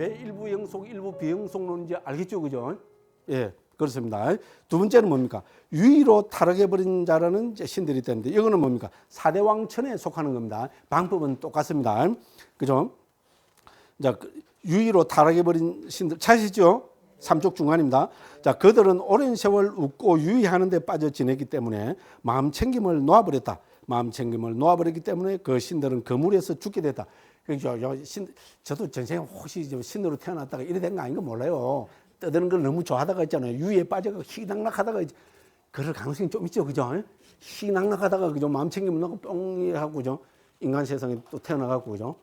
왜 일부 영속, 일부 비영속론인지 알겠죠, 그죠? 예, 그렇습니다. 두 번째는 뭡니까? 유의로 타락해버린 자라는 신들이 있다는데, 이거는 뭡니까? 사대왕천에 속하는 겁니다. 방법은 똑같습니다. 그죠? 자, 유의로 타락해버린 신들, 찾으시죠? 삼쪽 중간입니다. 자, 그들은 오랜 세월 웃고 유의하는 데 빠져 지냈기 때문에 마음 챙김을 놓아버렸다. 마음 챙김을 놓아버렸기 때문에 그 신들은 그물에서 죽게 됐다. 저도 전생에 혹시 신으로 태어났다가 이래 된 거 아닌가 몰라요. 떠드는 걸 너무 좋아하다가 있잖아요. 유의에 빠져가 희낙낙하다가 그럴 가능성이 좀 있죠, 그죠? 희낙낙하다가 그죠? 마음 챙김을 놓고 뻥 하고 그죠? 인간 세상에 또 태어나갖고 그죠?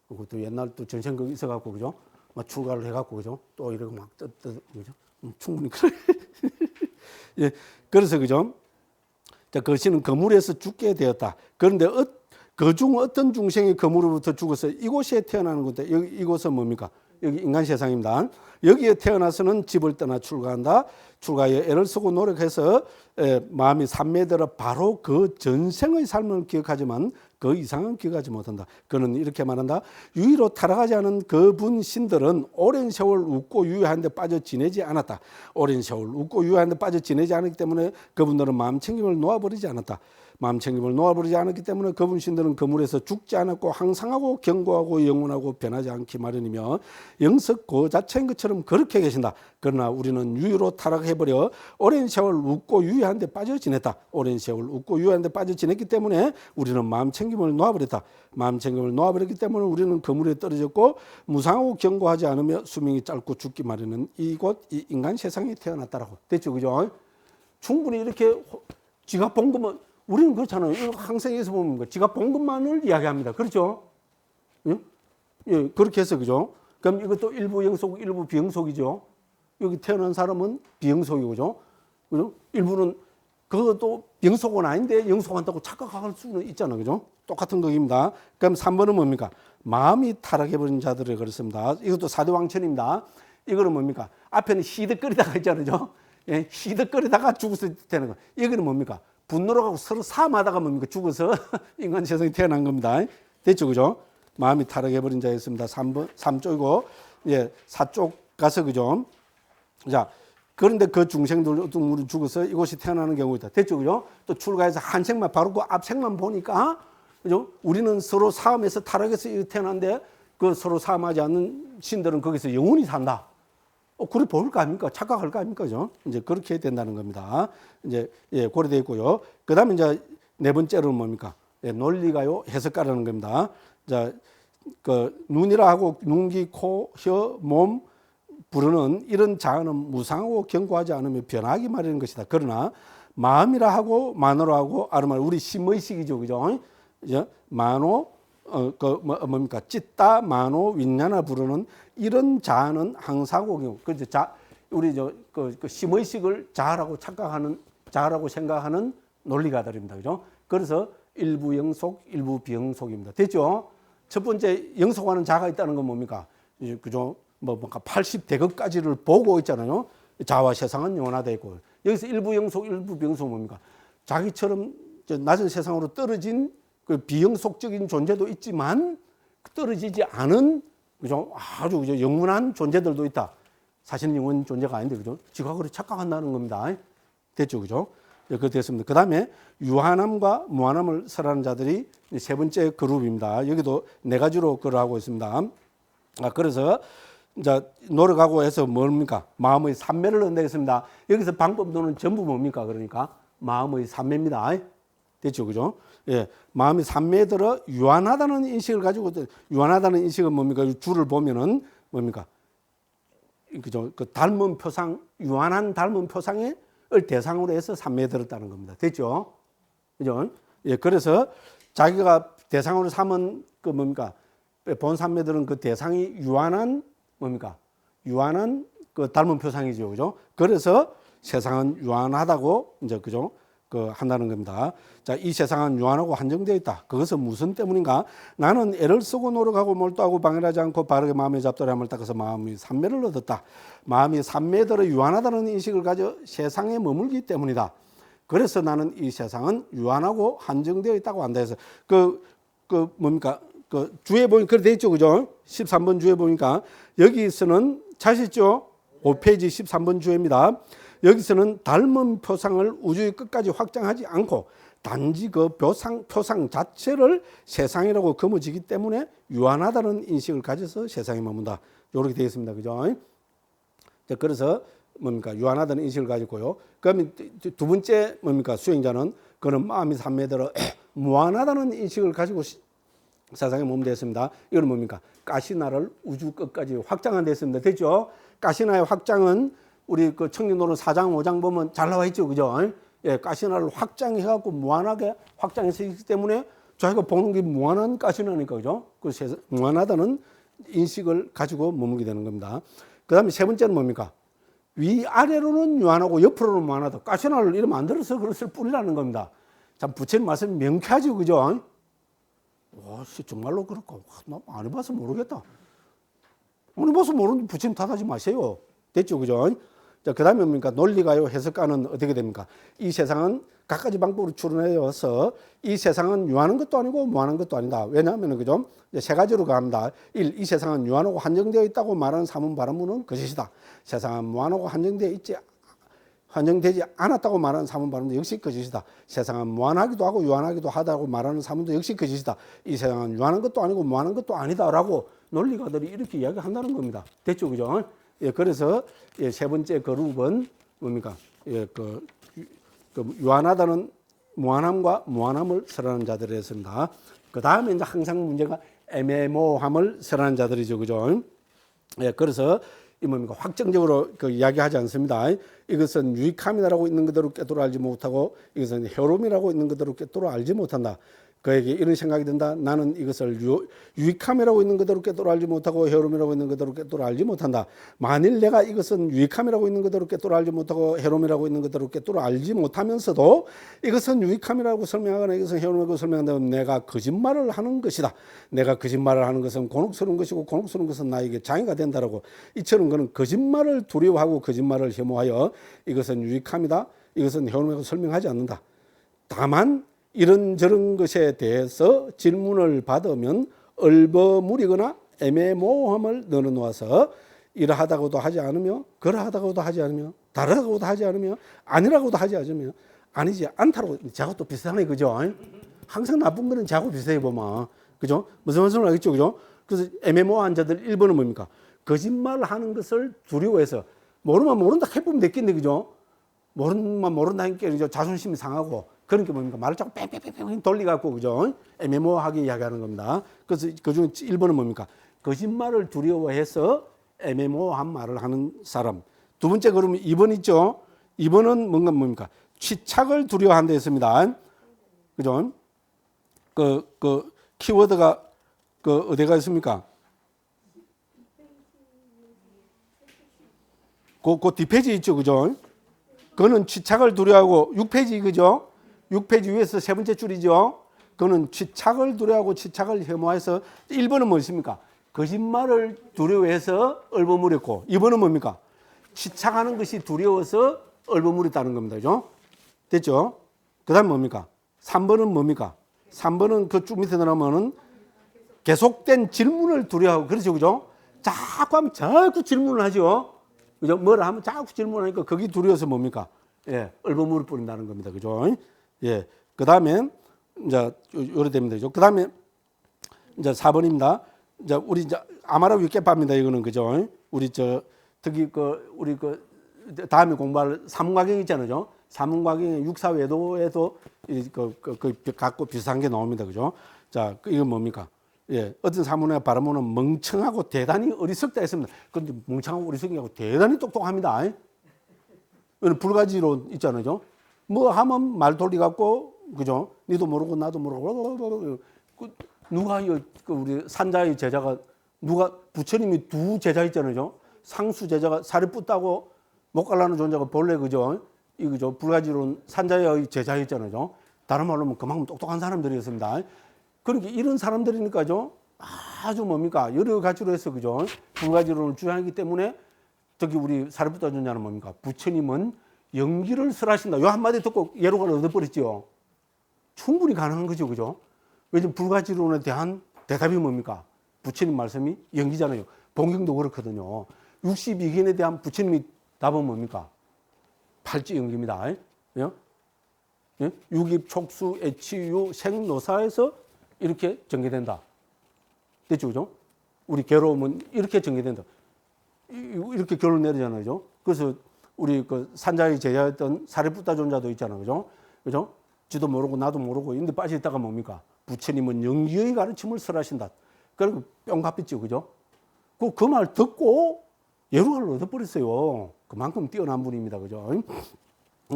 그것도 옛날 또 전생 거 있어갖고 그죠? 막 출가를 해갖고 그죠? 또 이러고 막 그죠? 충분히 그래. 예, 그래서 그죠? 자, 그 신은 그물에서 죽게 되었다. 그런데 그중 어떤 중생이 그물로부터 죽어서 이곳에 태어나는 건데, 이곳은 뭡니까? 여기 인간 세상입니다. 여기에 태어나서는 집을 떠나 출가한다. 출가에 애를 쓰고 노력해서 마음이 산매들어 바로 그 전생의 삶을 기억하지만 그 이상은 기억하지 못한다. 그는 이렇게 말한다. 유의로 타락하지 않은 그분 신들은 오랜 세월 웃고 유의하는 데 빠져 지내지 않았다. 오랜 세월 웃고 유의하는 데 빠져 지내지 않았기 때문에 그분들은 마음 챙김을 놓아버리지 않았다. 마음 챙김을 놓아버리지 않았기 때문에 그분 신들은 그물에서 죽지 않았고 항상하고 견고하고 영원하고 변하지 않기 마련이며 영석 그 자체인 것처럼 그렇게 계신다. 그러나 우리는 유의로 타락해버려 오랜 세월 웃고 유의하는 데 빠져 지냈다. 오랜 세월 웃고 유의하는 데 빠져 지냈기 때문에 우리는 마음 챙김을 놓아버렸다. 마음 챙김을 놓아버렸기 때문에 우리는 그물에 떨어졌고 무상하고 견고하지 않으며 수명이 짧고 죽기 마련은 이곳 이 인간 세상에 태어났다라고. 됐죠, 그죠? 충분히 이렇게 지가 본 것만, 우리는 그렇잖아요. 항생에서 보면 지가 본 것만을 이야기합니다. 그렇죠? 예? 예, 그렇게 해서 그죠? 그럼 이것도 일부 영속, 일부 비영속이죠. 여기 태어난 사람은 비영속이고, 그죠? 일부는 그것도 영속은 아닌데 영속한다고 착각할 수는 있잖아요. 그죠? 똑같은 거입니다. 그럼 3번은 뭡니까? 마음이 타락해버린 자들을 그렇습니다. 이것도 사대왕천입니다. 이거는 뭡니까? 앞에는 시득거리다가 있잖아요. 예, 시득거리다가 죽어서 되는 거. 이거는 뭡니까? 분노로 가고 서로 싸움하다가 뭡니까? 죽어서 인간 세상에 태어난 겁니다. 됐죠, 그죠? 마음이 타락해버린 자였습니다. 3쪽이고, 예, 4쪽 가서, 그죠? 자, 그런데 그 중생들 죽어서 이곳이 태어나는 경우가 있다. 됐죠, 그죠? 또 출가해서 한 색만 바로 그 앞색만 보니까, 그죠? 우리는 서로 싸움에서 타락해서 태어났는데 그 서로 싸움하지 않는 신들은 거기서 영원히 산다. 그래 보일 거 아닙니까? 착각할 거 아닙니까? 그죠? 이제 그렇게 된다는 겁니다. 이제, 예, 고려되어 있고요. 그 다음에 이제 네 번째로는 뭡니까? 예, 논리가요, 해석가라는 겁니다. 자, 그, 눈이라 하고 눈, 귀, 코, 혀, 몸, 부르는 이런 자아는 무상하고 견고하지 않으며 변하기 마련인 것이다. 그러나 마음이라 하고 만호라 하고 아르말 우리 심의식이죠. 그죠? 이제 만호, 뭡니까? 찢다, 만호, 윈냐나 부르는 이런 자아는 항사고, 그죠? 우리 그 심의식을 자아라고 착각하는, 자아라고 생각하는 논리가들입니다. 그죠? 그래서 일부 영속, 일부 비영속입니다. 됐죠? 첫 번째 영속하는 자가 있다는 건 뭡니까? 그죠? 뭔가 80대급까지를 보고 있잖아요. 자와 세상은 영원하다 있고. 여기서 일부 영속, 일부 비영속 뭡니까? 자기처럼 낮은 세상으로 떨어진 그 비영속적인 존재도 있지만 떨어지지 않은, 그죠? 아주 그죠? 영원한 존재들도 있다. 사실은 영원 존재가 아닌데, 그죠? 지각으로 착각한다는 겁니다. 됐죠, 그죠? 그거 됐습니다. 그 다음에 유한함과 무한함을 설하는 자들이 세 번째 그룹입니다. 여기도 네 가지로 그걸 하고 있습니다. 그래서 이제 노력하고 해서 뭡니까? 마음의 산매를 얻는다겠습니다. 여기서 방법론은 전부 뭡니까? 그러니까 마음의 산매입니다. 됐죠, 그죠? 예, 마음이 산매에 들어 유한하다는 인식을 가지고, 유한하다는 인식은 뭡니까? 줄을 보면은 뭡니까? 그죠? 그 닮은 표상, 유한한 닮은 표상을 대상으로 해서 산매에 들었다는 겁니다. 됐죠? 그죠? 예, 그래서 자기가 대상으로 삼은 그 뭡니까? 본 산매들은 그 대상이 유한한 뭡니까? 유한한 그 닮은 표상이죠. 그죠? 그래서 세상은 유한하다고 이제 그죠? 그 한다는 겁니다. 자, 이 세상은 유한하고 한정되어 있다. 그것은 무슨 때문인가? 나는 애를 쓰고 노력하고 몰두하고 방해하지 않고 바르게 마음의 잡다람을 닦아서 마음이 산매를 얻었다. 마음이 산매에 들어 유한하다는 인식을 가져 세상에 머물기 때문이다. 그래서 나는 이 세상은 유한하고 한정되어 있다고 한다 해서 뭡니까? 그 주에 보니까 그래 돼 있죠, 그죠? 13번 주에 보니까 여기서는 자시죠? 5페이지 13번 주에입니다. 여기서는 닮은 표상을 우주의 끝까지 확장하지 않고 단지 그 표상 자체를 세상이라고 거머쥐기 때문에 유한하다는 인식을 가져서 세상에 머문다. 이렇게 되어 있습니다, 그죠? 그래서 뭡니까? 유한하다는 인식을 가지고요. 그러면 두 번째 뭡니까? 수행자는 그는 마음이 산매대로 무한하다는 인식을 가지고 세상에 머문댔습니다. 이건 뭡니까? 가시나를 우주 끝까지 확장한 데였습니다. 됐죠? 가시나의 확장은 우리 그 청년도로 4장 5장 보면 잘 나와 있죠, 그죠? 예, 가시나를 확장해갖고 무한하게 확장해서 있기 때문에 자기가 보는 게 무한한 가시나니까, 그죠? 그래서 무한하다는 인식을 가지고 머물게 되는 겁니다. 그 다음에 세 번째는 뭡니까? 위아래로는 유한하고 옆으로는 무한하다. 가시나를 이렇게 만들어서 그것을 뿌리라는 겁니다. 참 부처님 말씀이 명쾌하죠, 그죠? 와, 정말로 그럴까? 나 안 해봐서 모르겠다. 안 해봐서 모르는데 부처님 탓하지 마세요. 됐죠, 그죠? 자, 그 다음에 뭡니까? 논리가요, 해석가는 어떻게 됩니까? 이 세상은 각가지 방법으로 추론해서 이 세상은 유한한 것도 아니고 무한한 것도 아니다. 왜냐하면, 그죠? 세 가지로 갑니다. 1. 이 세상은 유한하고 한정되어 있다고 말하는 사문 바라문은 거짓이다. 세상은 무한하고 한정되지 않았다고 말하는 사문 바라문도 역시 거짓이다. 세상은 무한하기도 하고 유한하기도 하다고 말하는 사문도 역시 거짓이다. 이 세상은 유한한 것도 아니고 무한한 것도 아니다라고 논리가들이 이렇게 이야기한다는 겁니다. 됐죠, 그죠? 예, 그래서 예, 세 번째 그룹은 뭡니까? 예, 그 유한하다는 무한함과 무한함을 설하는 자들이었습니다. 그 다음에 이제 항상 문제가 애매모호함을 설하는 자들이죠, 그죠? 예, 그래서 이 뭡니까? 확정적으로 그 이야기하지 않습니다. 이것은 유익함이라고 있는 그대로 꿰뚫어 알지 못하고 이것은 해로움이라고 있는 그대로 꿰뚫어 알지 못한다. 그에게 이런 생각이 든다. 나는 이것을 유익함이라고 있는 그대로 꿰뚫어 알지 못하고 해로움이라고 있는 그대로 꿰뚫어 알지 못한다. 만일 내가 이것은 유익함이라고 있는 그대로 꿰뚫어 알지 못하고 해로움이라고 있는 그대로 꿰뚫어 알지 못하면서도 이것은 유익함이라고 설명하거나 이것은 해로움이라고 설명한다면 내가 거짓말을 하는 것이다. 내가 거짓말을 하는 것은 곤혹스러운 것이고 곤혹스러운 것은 나에게 장애가 된다라고. 이처럼 그는 거짓말을 두려워하고 거짓말을 혐오하여 이것은 유익함이다. 이것은 해로움이라고 설명하지 않는다. 다만 이런저런 것에 대해서 질문을 받으면 얼버무리거나 애매모호함을 넣어놓아서 이러하다고도 하지 않으며 그러하다고도 하지 않으며 다르다고도 하지 않으며 아니라고도 하지 않으며 아니지 않다고. 저하고 비슷하네, 그죠? 항상 나쁜 거는 저하고 비슷해 보면, 그죠? 무슨 말씀을 알겠죠, 그죠? 그래서 애매모호한 자들 1번은 뭡니까? 거짓말을 하는 것을 두려워해서 모르면 모른다 해보면 됐겠네, 그죠? 모르면 모른다니까 자존심이 상하고. 그러니까 뭡니까? 말을 자꾸 뺑뺑뺑뺑 돌리갖고, 그죠? 애매모호하게 이야기하는 겁니다. 그래서 그중 1번은 뭡니까? 거짓말을 두려워해서 애매모호한 말을 하는 사람. 두 번째 그러면 2번 있죠? 2번은 뭡니까? 취착을 두려워한다 했습니다. 그죠? 그 키워드가 어디가 있습니까? 그 뒷페이지 있죠, 그죠? 그거는 취착을 두려워하고 6페이지, 그죠? 6페이지 위에서 세 번째 줄이죠. 그거는 취착을 두려워하고 취착을 혐오해서 1번은 무엇입니까? 거짓말을 두려워해서 얼버무렸고 2번은 뭡니까? 취착하는 것이 두려워서 얼버무렸다는 겁니다. 그죠? 됐죠? 그 다음 뭡니까? 3번은 뭡니까? 3번은 그 쭉 밑에 내려오면은 계속된 질문을 두려워하고, 그렇죠, 그죠? 자꾸 하면 자꾸 질문을 하죠. 그죠? 뭐라 하면 자꾸 질문하니까 거기 두려워서 뭡니까? 예, 얼버무려 버린다는 겁니다. 그죠? 예. 그 다음에, 이제, 요래 됩니다. 그죠? 그 다음에, 이제 4번입니다. 이제, 우리 이제, 아마라 위깨파입니다. 이거는, 그죠? 우리 특히 우리 다음에 공부할 사문과경 있잖아요. 사문과경의 육사외도에도 갖고 비슷한 게 나옵니다. 그죠? 자, 이건 뭡니까? 예, 어떤 사문의 바라보는 멍청하고 대단히 어리석다 했습니다. 그런데 멍청하고 어리석이고 대단히 똑똑합니다. 불가지론 있잖아요. 뭐 하면 말 돌리 갖고, 그죠? 니도 모르고 나도 모르고. 누가 우리 산자의 제자가 부처님이 두 제자 있잖아요. 상수 제자가 살이 붓다고 못 갈라는 존재가 본래, 그죠? 이거죠. 불가지론 산자의 제자였잖아요. 다른 말로 하면 그만큼 똑똑한 사람들이었습니다. 그러니까 이런 사람들이니까죠. 아주 뭡니까? 여러 가지로 해서, 그죠? 불가지론을 주장하기 때문에 특히 우리 사리푸트라 존자는 뭡니까? 부처님은 연기를 설하신다. 요 한마디 듣고 예로가 얻어버렸죠. 충분히 가능한 거죠, 그죠? 왜냐면 불가지론에 대한 대답이 뭡니까? 부처님 말씀이 연기잖아요. 본경도 그렇거든요. 62gen에 대한 부처님이 답은 뭡니까? 팔찌 연기입니다. 예? 예? 육입, 촉수, 애치유, 생노사에서 이렇게 전개된다. 됐죠, 그죠? 우리 괴로움은 이렇게 전개된다. 이렇게 결론 내리잖아요, 그죠? 그래서 우리 그 산자의 제자였던 사리푸타 존자도 있잖아요, 그죠? 그죠? 지도 모르고 나도 모르고 있는데 빠져있다가 뭡니까? 부처님은 영지의 가르침을 설하신다. 그리고 뿅 갚았죠, 그죠? 그 말 듣고 예루가를 얻어버렸어요. 그만큼 뛰어난 분입니다, 그죠?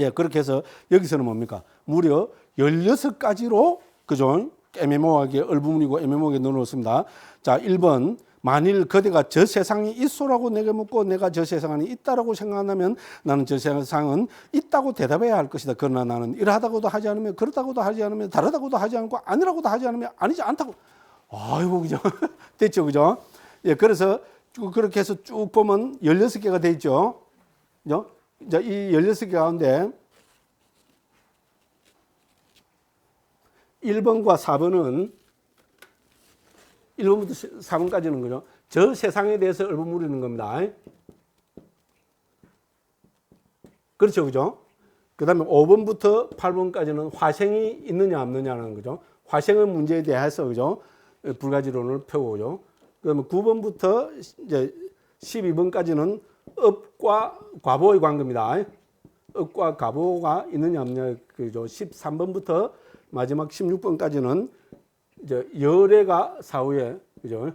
예, 그렇게 해서 여기서는 뭡니까? 무려 16가지로, 그죠? 애매모호하게 얼부문이고 애매모호하게 넣어놓습니다. 자, 1번. 만일 그대가 저 세상이 있소라고 내게 묻고 내가 저 세상 안에 있다라고 생각한다면 나는 저 세상은 있다고 대답해야 할 것이다. 그러나 나는 이러하다고도 하지 않으며 그렇다고도 하지 않으며 다르다고도 하지 않고 아니라고도 하지 않으며 아니지 않다고. 아이고, 그죠? 됐죠, 그죠? 예, 그래서 그렇게 해서 쭉 보면 16개가 돼 있죠. 그죠? 자, 이 16개 가운데 1번과 4번은 1번부터 4번까지는 거죠. 저 세상에 대해서 얼버무리는 겁니다. 그렇죠, 그죠? 그 다음에 5번부터 8번까지는 화생이 있느냐 없느냐는 거죠. 화생의 문제에 대해서, 그죠? 불가지론을 펴고요. 그 다음에 9번부터 이제 12번까지는 업과 과보의 관계입니다. 업과 과보가 있느냐 없느냐, 그죠? 13번부터 마지막 16번까지는 이제 열애가 사후에, 그죠?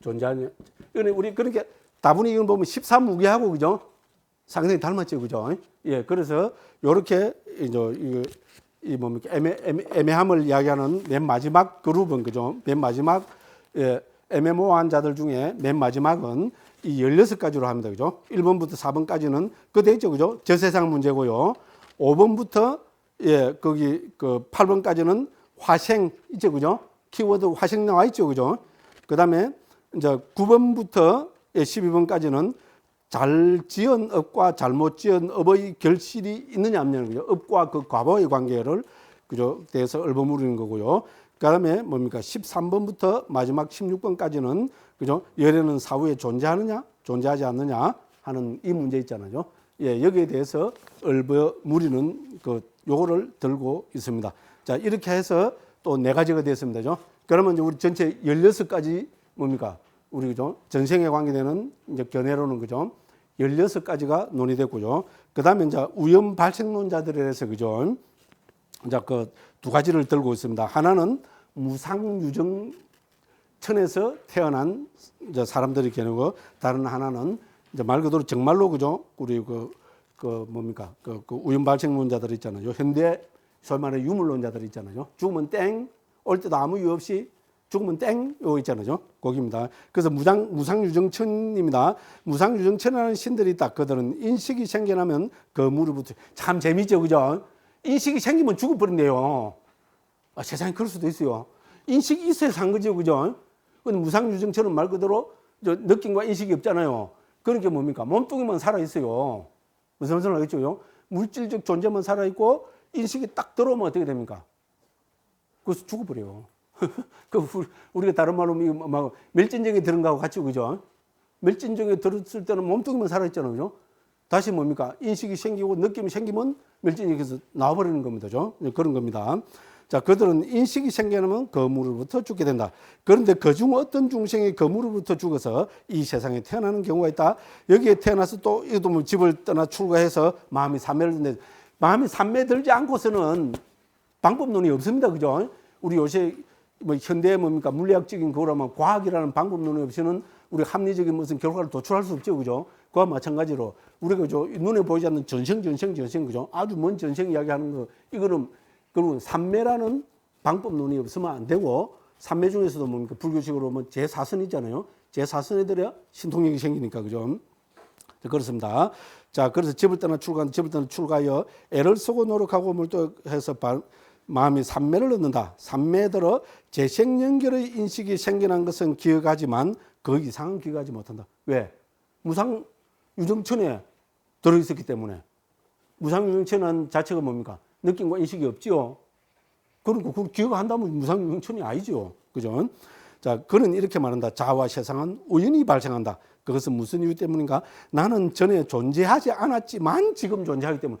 존재하냐. 우리 그렇게 다분히 이건 보면 13무기하고, 그죠? 상당히 닮았죠, 그죠? 예, 그래서 요렇게 이제 이 뭡니까? 애매함을 이야기하는 맨 마지막 그룹은, 그죠? 맨 마지막, 예, 애매모호한 자들 중에 맨 마지막은 이 16가지로 합니다, 그죠? 1번부터 4번까지는 그거 되죠, 그죠? 저 세상 문제고요. 5번부터 예, 거기 그 8번까지는 화생 있죠, 그죠? 키워드 화생 나와 있죠, 그죠? 그 다음에 이제 9번부터 12번까지는 잘 지은 업과 잘못 지은 업의 결실이 있느냐 없느냐, 그죠? 업과 그 과보의 관계를, 그죠? 대해서 얼버무리는 거고요. 그 다음에 뭡니까? 13번부터 마지막 16번까지는, 그죠? 열애는 사후에 존재하느냐, 존재하지 않느냐 하는 이 문제 있잖아요. 예, 여기에 대해서 얼버무리는 그 요거를 들고 있습니다. 자, 이렇게 해서 또 4가지가 됐습니다. 그죠? 그러면 이제 우리 전체 16가지 뭡니까? 우리, 그죠? 전생에 관계되는 이제 견해로는, 그죠? 16가지가 논의됐고요. 그 다음에 이제 우연 발생론자들에 대해서, 그죠? 이제 그 2가지를 들고 있습니다. 하나는 무상유정천에서 태어난 이제 사람들이 견해고, 다른 하나는 이제 말 그대로 정말로, 그죠? 우리 그 뭡니까? 그 우연 발생론자들 있잖아요. 현대 소위 말해 유물론자들 있잖아요. 죽으면 땡, 올 때도 아무 이유 없이 죽으면 땡, 이거 있잖아요. 거기입니다. 그래서 무상유정천입니다. 무상유정천이라는 신들이 있다. 그들은 인식이 생겨나면 그 무릎부터. 참 재밌죠, 그죠? 인식이 생기면 죽어버린대요. 아, 세상에 그럴 수도 있어요. 인식이 있어야 산 거죠, 그죠? 근데 무상유정천은 말 그대로 느낌과 인식이 없잖아요. 그러니까 뭡니까? 몸뚱이만 살아있어요. 무슨 말인지 알겠죠? 물질적 존재만 살아있고 인식이 딱 들어오면 어떻게 됩니까? 그래서 죽어버려요. 우리가 다른 말로 막 멸진정에 들은 거하고 같이, 그죠? 멸진정에 들었을 때는 몸뚱이만 살아있잖아요, 그죠? 다시 뭡니까? 인식이 생기고 느낌이 생기면 멸진정에서 나와버리는 겁니다, 그죠? 그런 겁니다. 자, 그들은 인식이 생겨나면 거무로부터 죽게 된다. 그런데 그중 어떤 중생이 거무로부터 죽어서 이 세상에 태어나는 경우가 있다. 여기에 태어나서 또 이것도 뭐 집을 떠나 출가해서 마음이 산매를 마음이 산매들지 않고서는 방법론이 없습니다, 그죠? 우리 요새 뭐 현대 뭡니까? 물리학적인 거라면 과학이라는 방법론이 없이는 우리 합리적인 무슨 결과를 도출할 수 없죠, 그죠? 그와 마찬가지로 우리가 그죠? 눈에 보이지 않는 전생, 그죠? 아주 먼 전생 이야기하는 거, 이거는 그리고 산매라는 방법론이 없으면 안 되고, 산매 중에서도 뭡니까? 불교식으로 뭐 제4선 있잖아요. 제4선에 들어야 신통력이 생기니까, 그죠? 그렇습니다. 자, 그래서 집을 떠나 출가하여 애를 쓰고 노력하고 몰두해서 마음이 산매를 얻는다. 산매에 들어 재생연결의 인식이 생겨난 것은 기억하지만 그 이상은 기억하지 못한다. 왜? 무상유정천에 들어있었기 때문에. 무상유정천 자체가 뭡니까? 느낌과 인식이 없지요. 그러니까 그걸 기억한다면 무상유정천이 아니죠. 그죠? 자, 그는 이렇게 말한다. 자아와 세상은 우연히 발생한다. 그것은 무슨 이유 때문인가? 나는 전에 존재하지 않았지만 지금 존재하기 때문에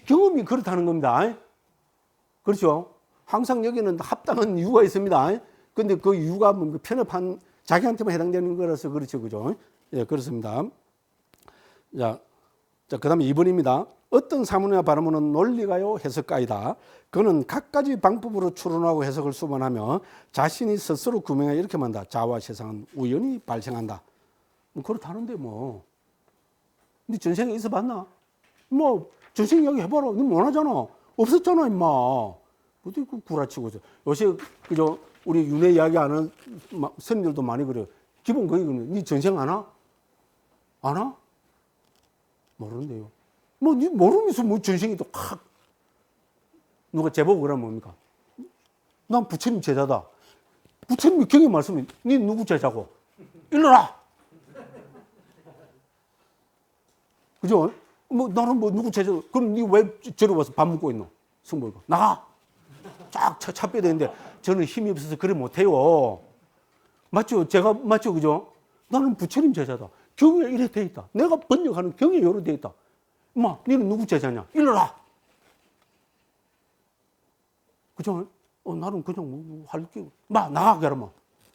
경험이 그렇다는 겁니다. 그렇죠? 항상 여기는 합당한 이유가 있습니다. 근데 그 이유가 뭐 편협한 자기한테만 해당되는 거라서 그렇죠. 그죠? 예, 그렇습니다. 자, 그 다음에 2번입니다. 어떤 사문이나 발음은 논리가요, 해석가이다. 그는 갖가지 방법으로 추론하고 해석을 수반하며 자신이 스스로 구명하여 이렇게 말한다. 자아와 세상은 우연히 발생한다. 뭐 그렇다는데 뭐. 네 전생에 있어 봤나? 뭐 전생 이야기 해봐라. 너 원하잖아. 없었잖아, 임마. 어디 그 구라치고 있어. 요새 그저 우리 윤회 이야기 하는 스님들도 많이 그래요. 기본 거기거든요. 네 전생 아나? 아나? 모르는데요. 뭐, 네 모르면서 뭐 전생이 또 확. 누가 제보고 그러면 뭡니까? 난 부처님 제자다. 부처님이 경에 말씀해. 네 누구 제자고? 일러라! 그죠? 뭐, 나는 뭐 누구 제자, 그럼 네 왜 저리 와서 밥 먹고 있노? 승보이가. 나가! 쫙 차 빼야 되는데, 저는 힘이 없어서 그래 못해요. 맞죠? 제가, 맞죠? 그죠? 나는 부처님 제자다. 경에 이래 돼 있다. 내가 번역하는 경에 요래 돼 있다. 엄마, 너는 누구 제자냐? 일러라! 그죠? 나는 그냥 뭐 할게. 나가, 그러면.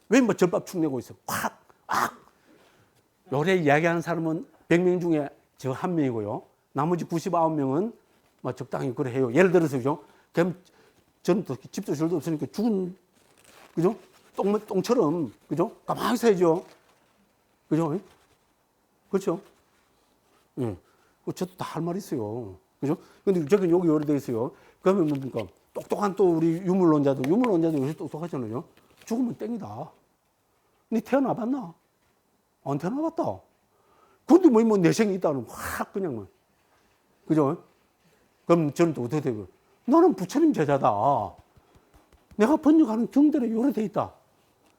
왜 뭐 절밥 축내고 있어? 확! 요래 이야기하는 사람은 100명 중에 저 한 명이고요. 나머지 99명은 적당히 그래 해요. 예를 들어서, 그죠? 그럼 저는 또 집도 절도 없으니까 죽은, 그죠? 똥처럼, 그죠? 가만히 있어야죠. 그죠? 그렇죠? 예. 저도 다 할 말 있어요. 그죠? 근데 저기 여기 요래 돼 있어요. 그러면 뭡니까? 똑똑한 또 우리 유물론자도 요새 똑똑하잖아요. 죽으면 땡이다. 니 태어나봤나? 안 태어나봤다. 근데 뭐 내생이 있다는 확 그냥 뭐. 그죠? 그럼 저는 또 어떻게 되고? 나는 부처님 제자다. 내가 번역하는 경들에 요래 돼 있다.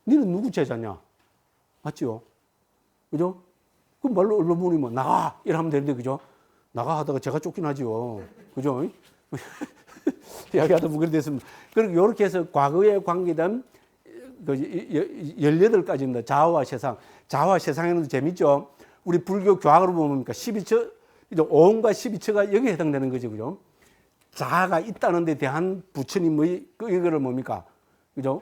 니는 누구 제자냐? 맞지요? 그죠? 그 말로 언론 보니 뭐 나가! 이러면 되는데, 그죠? 나가 하다가 제가 쫓긴 하지요. 그죠? 이야기하다 보게 됐습니다. 그리고 이렇게 해서 과거에 관계된 18가지입니다. 자아와 세상. 자아와 세상에는 재밌죠? 우리 불교 교학으로 보면 12처, 오음과 12처가 여기에 해당되는 거죠. 그죠? 자아가 있다는 데 대한 부처님의 이거를 뭡니까? 그죠?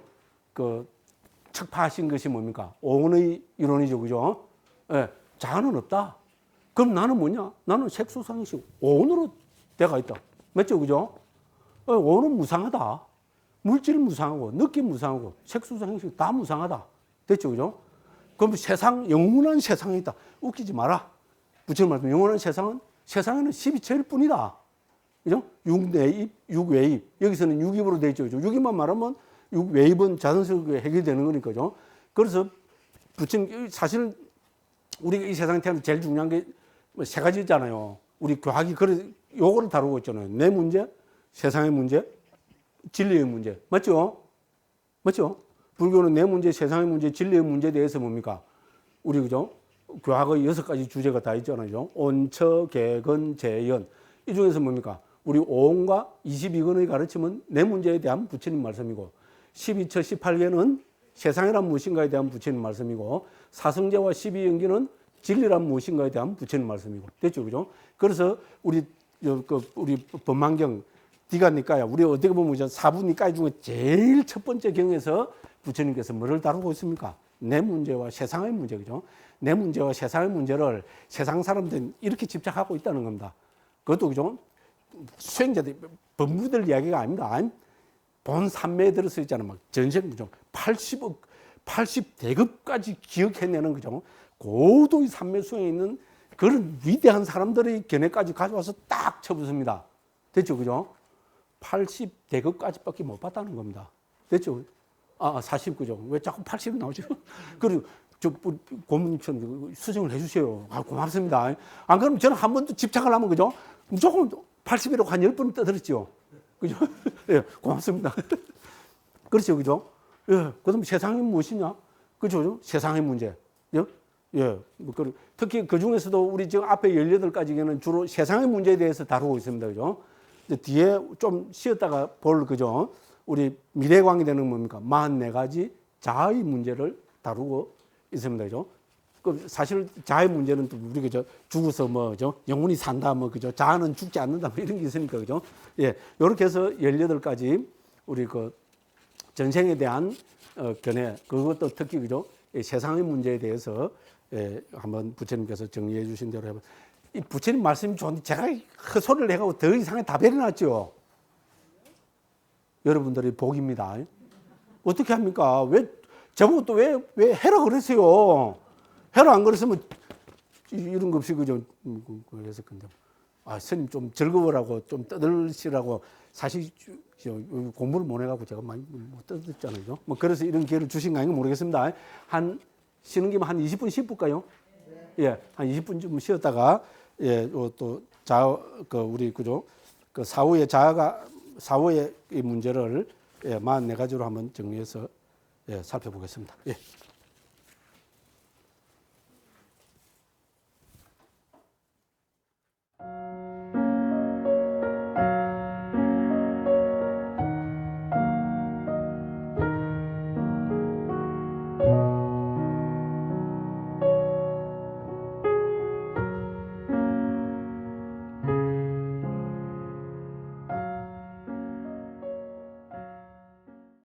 척파하신 것이 뭡니까? 오은의 이론이죠. 그죠? 예, 자아는 없다. 그럼 나는 뭐냐? 나는 색수상식 오은으로 돼가 있다. 맞죠? 그죠? 오는 무상하다. 물질 무상하고, 느낌 무상하고, 색수상식 다 무상하다. 됐죠? 그죠? 그럼 영원한 세상이 있다. 웃기지 마라. 부처님 말씀, 영원한 세상에는 12처일 뿐이다. 그죠? 육내입, 육외입. 여기서는 육입으로 되어 있죠. 육입만 말하면 육외입은 자연스럽게 해결되는 거니까요. 그래서 부처님, 사실 우리가 이 세상에 태어나서 제일 중요한 게 세 가지잖아요. 우리 교학이 요거를 다루고 있잖아요. 내 문제, 세상의 문제, 진리의 문제. 맞죠? 맞죠? 불교는 내 문제, 세상의 문제, 진리의 문제에 대해서 뭡니까? 우리, 그죠? 교학의 6가지 주제가 다 있잖아요. 온처, 개근, 재연. 이 중에서 뭡니까? 우리 5원과 22권의 가르침은 내 문제에 대한 부처님 말씀이고, 12처, 18개는 세상이란 무엇인가에 대한 부처님 말씀이고, 사성제와 12연기는 진리란 무엇인가에 대한 부처님 말씀이고. 됐죠? 그죠? 그래서 우리 법망경, 디가니까야, 우리 어떻게 보면 사부니까야 중에 제일 첫 번째 경에서 부처님께서 뭐를 다루고 있습니까? 내 문제와 세상의 문제, 그죠? 내 문제와 세상의 문제를 세상 사람들은 이렇게 집착하고 있다는 겁니다. 그것도, 그죠? 수행자들, 법무들 이야기가 아닙니다. 본 삼매에 들어서 있잖아요. 막 전생, 그죠? 80대급까지 기억해내는, 그죠? 고도의 삼매 수행에 있는 그런 위대한 사람들의 견해까지 가져와서 딱 쳐붓습니다. 됐죠? 그죠? 80대급까지밖에 못 봤다는 겁니다. 됐죠? 49죠. 왜 자꾸 80이 나오죠? 그리고 고문님처럼 수정을 해주세요. 고맙습니다. 안 그러면 저는 한 번도 집착을 하면, 그죠? 무조건 80이라고 한 10번 떠들었죠. 그죠? 예, 고맙습니다. 그렇죠. 그죠? 예, 그 다음 세상이 무엇이냐? 그죠? 세상의 문제. 예, 특히 그 중에서도 우리 지금 앞에 18가지는 주로 세상의 문제에 대해서 다루고 있습니다. 그죠? 뒤에 좀 쉬었다가 그죠? 우리 미래광이 되는 뭡니까? 44가지 자아의 문제를 다루고 있습니다. 그죠? 그 사실 자아의 문제는 또 우리 그죠? 죽어서 뭐죠? 영혼이 산다 뭐 그죠? 자아는 죽지 않는다 뭐 이런 게 있으니까 그죠? 예. 요렇게 해서 18가지 우리 그 전생에 대한 견해 그것도 특히 그죠? 이 세상의 문제에 대해서 한번 부처님께서 정리해 주신 대로 해봐. 이 부처님 말씀이 좋은데 제가 헛소리를 해가고 더 이상의 답변이 났죠. 여러분들의 복입니다. 어떻게 합니까? 왜 저보고 또 왜 해라 그랬어요? 해라 안 그랬으면 이런 거 없이 그저 그래서 근데 스님 좀 즐거워라고 좀 떠들시라고 사실 공부를 못 해가고 제가 많이 못 떠들었잖아요. 뭐 그래서 이런 기회를 주신 거 아닌가 모르겠습니다. 한 쉬는 김에 한 20분 쉴까요? 예, 한 20분 좀 쉬었다가 또 우리 그죠? 그 사후의 이 문제를 44가지로 한번 정리해서 살펴보겠습니다. 예.